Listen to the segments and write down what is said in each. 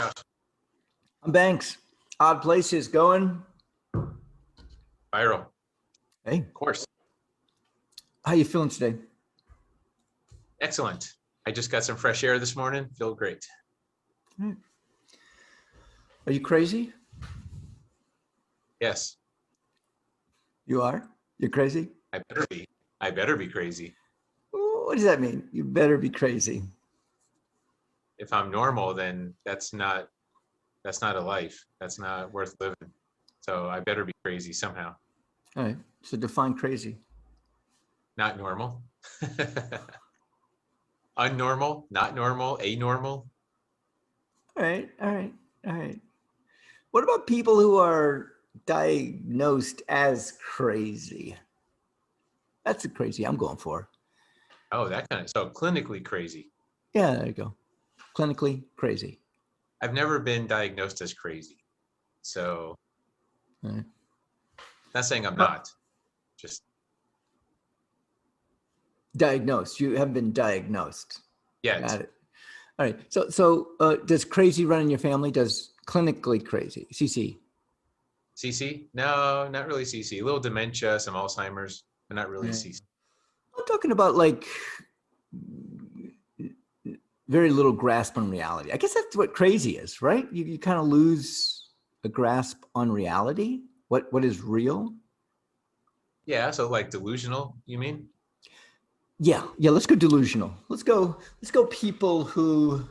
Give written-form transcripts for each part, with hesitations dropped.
Josh, I'm Banks. Odd Places going. viral, Hey, of course. how you feeling today? Excellent. I just got some fresh air this morning. Feel great. Are you crazy? Yes, You are? You're crazy? I better be. I better be crazy. What does that mean? You better be crazy. If I'm normal, then that's not a life. That's not worth living. So I better be crazy somehow. All right. So define crazy. Not normal. Unnormal, not normal, anormal. All right. All right. All right. What about people who are diagnosed as crazy? That's the crazy I'm going for. Oh, that kind of, so clinically crazy. Yeah, there you go. Clinically crazy. I've never been diagnosed as crazy. So All right. not saying I'm Uh, not, just Diagnosed. You haven't been diagnosed. yet. Got it. All right. So does crazy run in your family? Does clinically crazy? CC. CC? No, not really CC. A little dementia, some Alzheimer's, but not really Right. CC. I'm talking about like very little grasp on reality. I guess that's what crazy is, right? You kind of lose a grasp on reality. What is real? Yeah, so like delusional, you mean? Yeah. Let's go delusional. Let's go people who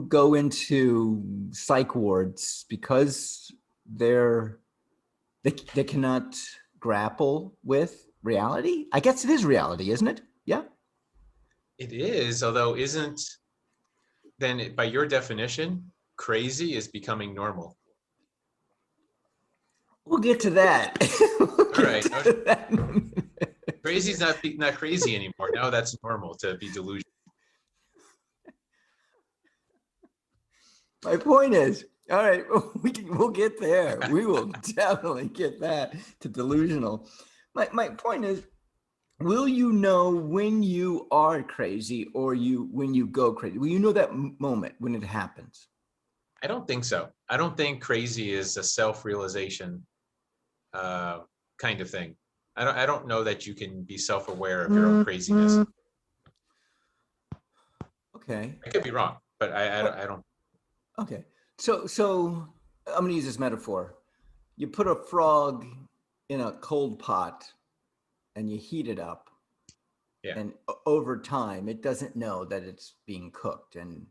go into psych wards because they're they cannot grapple with reality. I guess it is reality, isn't it? Yeah. It is, although isn't, then by your definition, crazy is becoming normal. We'll get to that. We'll All get right, no, to that. crazy's not crazy anymore. Now that's normal to be delusional. My point is, all right, we'll get there. We will definitely get that to delusional. My point is, will you know when you are crazy or when you go crazy? Will you know that moment when it happens? I don't think so. I don't think crazy is a self-realization uh, kind of thing. I don't know that you can be self-aware of your own craziness. Okay. I could be wrong, but I don't. Okay. So I'm gonna use this metaphor. You put a frog in a cold pot and you heat it up, Yeah, and over time it doesn't know that it's being cooked. And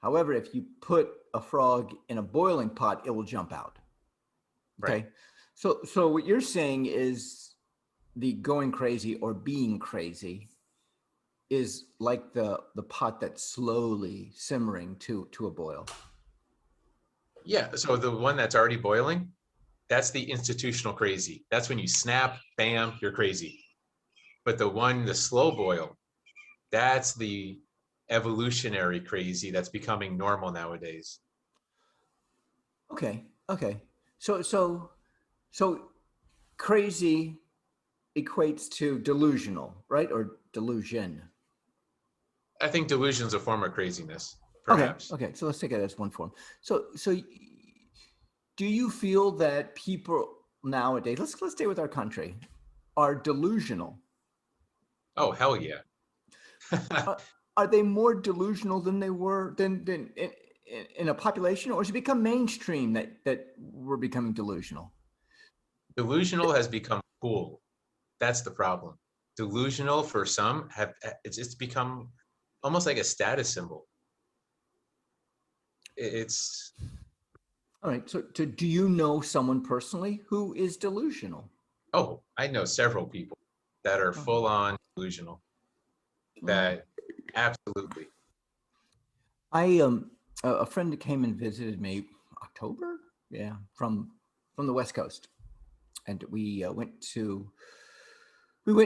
however, if you put a frog in a boiling pot, it will jump out. right. Okay. So what you're saying is the going crazy or being crazy is like the pot that's slowly simmering to a boil. Yeah, so the one that's already boiling, that's the institutional crazy. That's when you snap, bam, you're crazy. But the slow boil, that's the evolutionary crazy that's becoming normal nowadays. Okay. Okay. So crazy equates to delusional, right? Or delusion. I think delusion's a form of craziness, Okay. perhaps. Okay. So let's take it as one form. So do you feel that people nowadays, let's stay with our country, are delusional? Oh, hell yeah. Uh, are they more delusional than they were than in a population, or has it become mainstream that we're becoming delusional? Delusional has become cool. That's the problem. Delusional for some it's become almost like a status symbol. It's All right. So do you know someone personally who is delusional? oh, I know several people that are Oh, full on delusional. oh. That absolutely. I a friend that came and visited me October, yeah, from the West Coast, and we went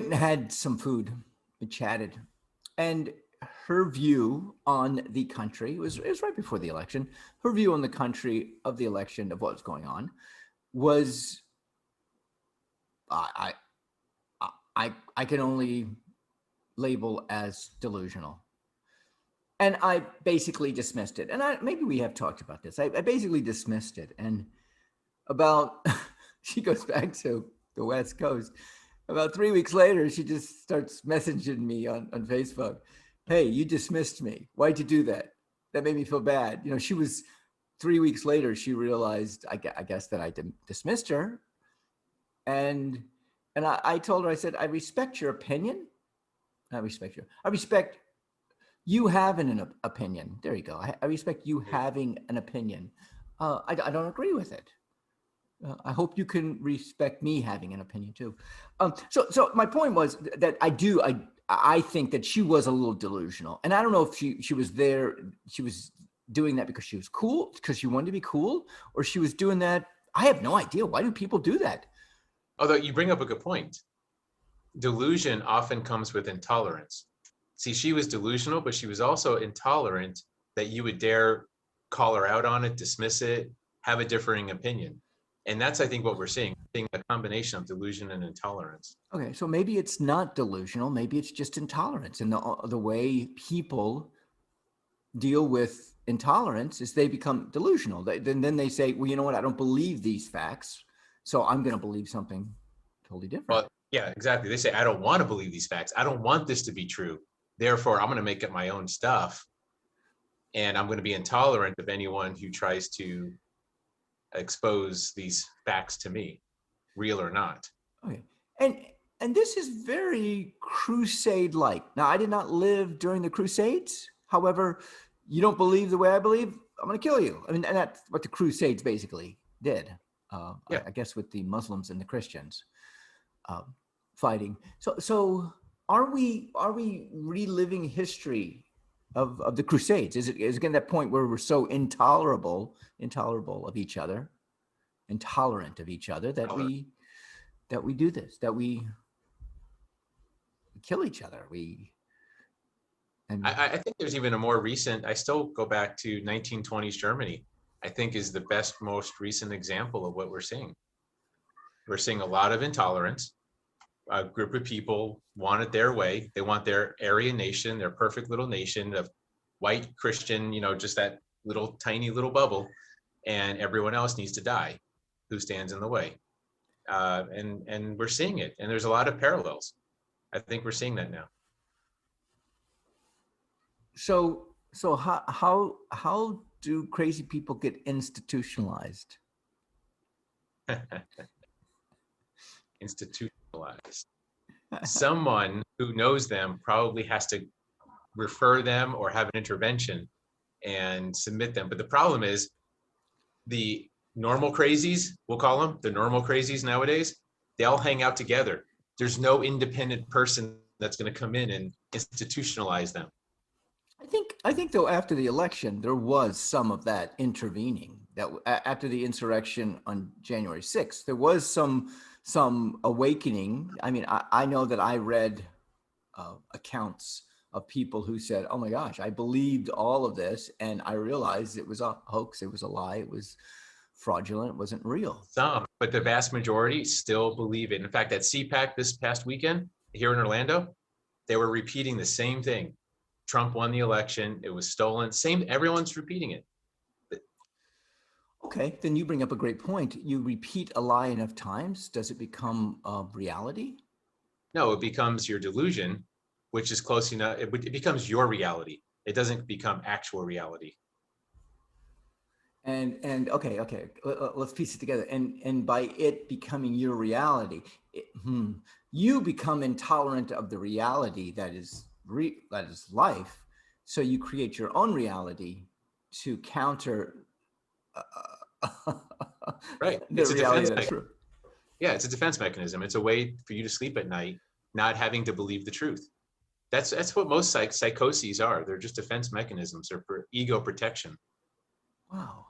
and had some food, we chatted, and her view on the country it was right before the election. Her view on the country of the election of what was going on was I I can only label as delusional. And I basically dismissed it. And maybe we have talked about this. I basically dismissed it. And about, she goes back to the West Coast. About 3 weeks later, she just starts messaging me on Facebook. Hey, you dismissed me. Why'd you do that? That made me feel bad. You know, she was 3 weeks later, she realized, I guess that I dismissed her. And I told her, I said, I respect your opinion. I respect you having an opinion. There you go. I respect you having an opinion. I don't agree with it. I hope you can respect me having an opinion too. So my point was that I think that she was a little delusional, and I don't know if she was there. She was doing that because she was cool, because she wanted to be cool, or she was doing that. I have no idea. Why do people do that? Although you bring up a good point. Delusion often comes with intolerance. See, she was delusional, but she was also intolerant that you would dare call her out on it, dismiss it, have a differing opinion. And that's, I think, what we're seeing a combination of delusion and intolerance. Okay, so maybe it's not delusional. Maybe it's just intolerance. And the way people deal with intolerance is they become delusional. Then they say, well, you know what? I don't believe these facts, so I'm going to believe something totally different. Well, yeah, exactly. They say, I don't want to believe these facts. I don't want this to be true. Therefore, I'm going to make up my own stuff. And I'm going to be intolerant of anyone who tries to expose these facts to me, real or not. Okay. And this is very crusade-like. Now, I did not live during the Crusades. However, you don't believe the way I believe, I'm going to kill you. I mean, and that's what the Crusades basically did. Yeah. I guess with the Muslims and the Christians fighting. So are we reliving history of the Crusades? Is it getting that point where we're so intolerant of each other that we do this, that we kill each other? I think there's even a more recent, I still go back to 1920s Germany, I think is the best, most recent example of what we're seeing. We're seeing a lot of intolerance. A group of people want it their way. They want their Aryan nation, their perfect little nation of white Christian, just that little tiny little bubble, and everyone else needs to die who stands in the way. And we're seeing it. And there's a lot of parallels. I think we're seeing that now. So how do crazy people get institutionalized? Institutionalized. Someone who knows them probably has to refer them or have an intervention and submit them. But the problem is the normal crazies, we'll call them the normal crazies nowadays, they all hang out together. There's no independent person that's going to come in and institutionalize them. I think though, after the election, there was some of that intervening. That after the insurrection on January 6th, there was some awakening. I mean, I know that I read accounts of people who said, "Oh my gosh, I believed all of this, and I realized it was a hoax, it was a lie, it was fraudulent, it wasn't real." Some, but the vast majority still believe it. In fact, at CPAC this past weekend here in Orlando, they were repeating the same thing. Trump won the election. It was stolen. Everyone's repeating it. Okay, then you bring up a great point. You repeat a lie enough times, does it become reality? No, it becomes your delusion, which is close enough. It becomes your reality. It doesn't become actual reality. And okay, let's piece it together. And by it becoming your reality, you become intolerant of the reality that is life. So you create your own reality to counter right. the reality that's true. Yeah, it's a defense mechanism. It's a way for you to sleep at night, not having to believe the truth. That's what most psychoses are. They're just defense mechanisms. They're for ego protection. Wow.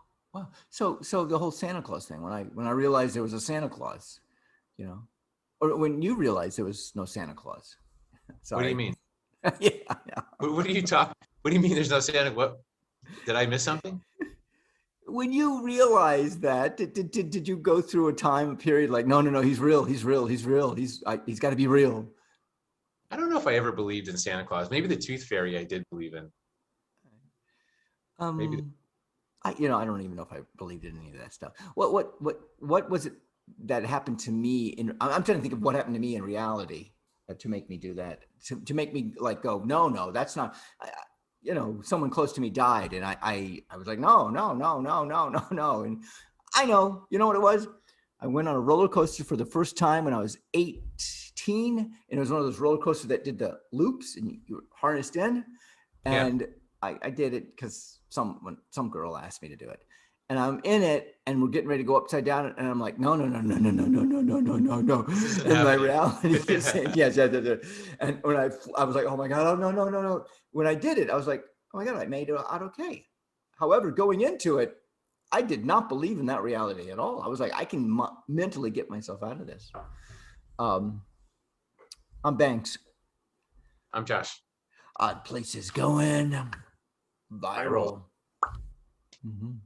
So the whole Santa Claus thing, when I realized there was a Santa Claus, or when you realized there was no Santa Claus. Sorry. What do you mean? Yeah. What are you talking? What do you mean there's no Santa? What? Did I miss something? When you realized that, did you go through a period like, no, he's real, he's got to be real? I don't know if I ever believed in Santa Claus. Maybe the Tooth Fairy I did believe in. Maybe I don't even know if I believed in any of that stuff. What was it that happened to me I'm trying to think of what happened to me in reality to make me do that, to make me like go, no, that's not, someone close to me died, and I was like, no, no, no, no, no, no, no. And I know, you know what it was? I went on a roller coaster for the first time when I was 18, and it was one of those roller coasters that did the loops and you were harnessed in. yeah. And I did it because some girl asked me to do it, and I'm in it, and we're getting ready to go upside down, and I'm like, no, no, no, no, no, no, no, no, no, no, no, no. This isn't And my happening. reality is saying yes, yes, yes, yes. And when I was like, oh my god, oh no, no, no, no. When I did it, I was like, oh my god, I made it out okay. However, going into it, I did not believe in that reality at all. I was like, I can mentally get myself out of this. Um, I'm Banks. I'm Josh. Odd places going Viral. viral. Mhm.